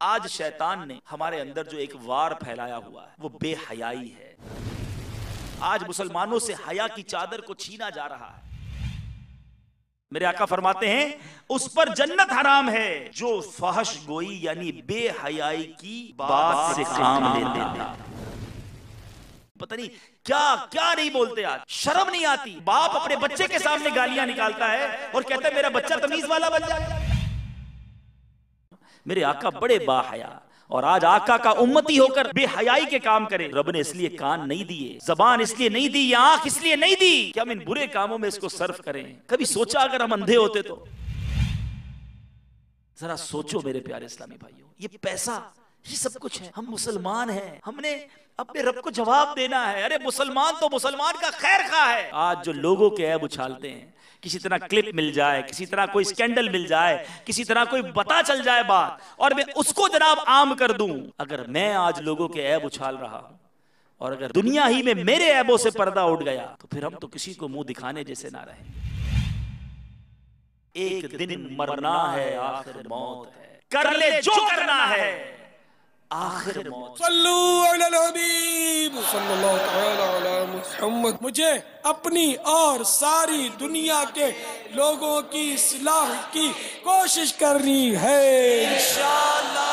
آج شیطان نے ہمارے اندر جو ایک وار پھیلایا ہوا ہے وہ بے حیائی ہے. آج مسلمانوں سے حیا کی چادر کو چھینا جا رہا ہے. میرے آقا فرماتے ہیں اس پر جنت حرام ہے جو فحش گوئی یعنی بے حیائی کی بات سے کام لیتا ہے. پتہ نہیں کیا کیا نہیں بولتے. آج شرم نہیں آتی. باپ اپنے بچے کے سامنے گالیاں نکالتا ہے اور کہتا ہے میرا بچہ تمیز والا بن جائے. میرے آقا بڑے با حیا، اور آج آقا کا امتی ہو کر بے حیائی کے کام کرے. رب نے اس لیے کان نہیں دیے، زبان اس لیے نہیں دی، یا آنکھ اس لیے نہیں دی کہ ہم ان برے کاموں میں اس کو صرف کریں. کبھی سوچا اگر ہم اندھے ہوتے تو؟ ذرا سوچو میرے پیارے اسلامی بھائیوں، یہ پیسہ یہ سب کچھ ہے. ہم مسلمان ہیں، ہم نے اپنے رب کو جواب دینا ہے. ارے مسلمان تو مسلمان کا خیر خواہ ہے. آج جو لوگوں کے عیب اچھالتے ہیں، کسی طرح کلپ مل جائے، کسی طرح کوئی سکینڈل مل جائے، کسی طرح کوئی بتا چل جائے بات، اور میں اس کو جناب عام کر دوں. اگر میں آج لوگوں کے عیب اچھال رہا ہوں اور اگر دنیا ہی میں میرے عیبوں سے پردہ اٹھ گیا تو پھر ہم تو کسی کو منہ دکھانے جیسے نہ رہیں. ایک دن مرنا ہے آخر موت ہے، کر لے جو کرنا ہے آخر موت. صلو علی الحبیب صلی اللہ تعالی علی محمد. مجھے اپنی اور ساری دنیا کے لوگوں کی اصلاح کی کوشش کرنی ہے انشاءاللہ.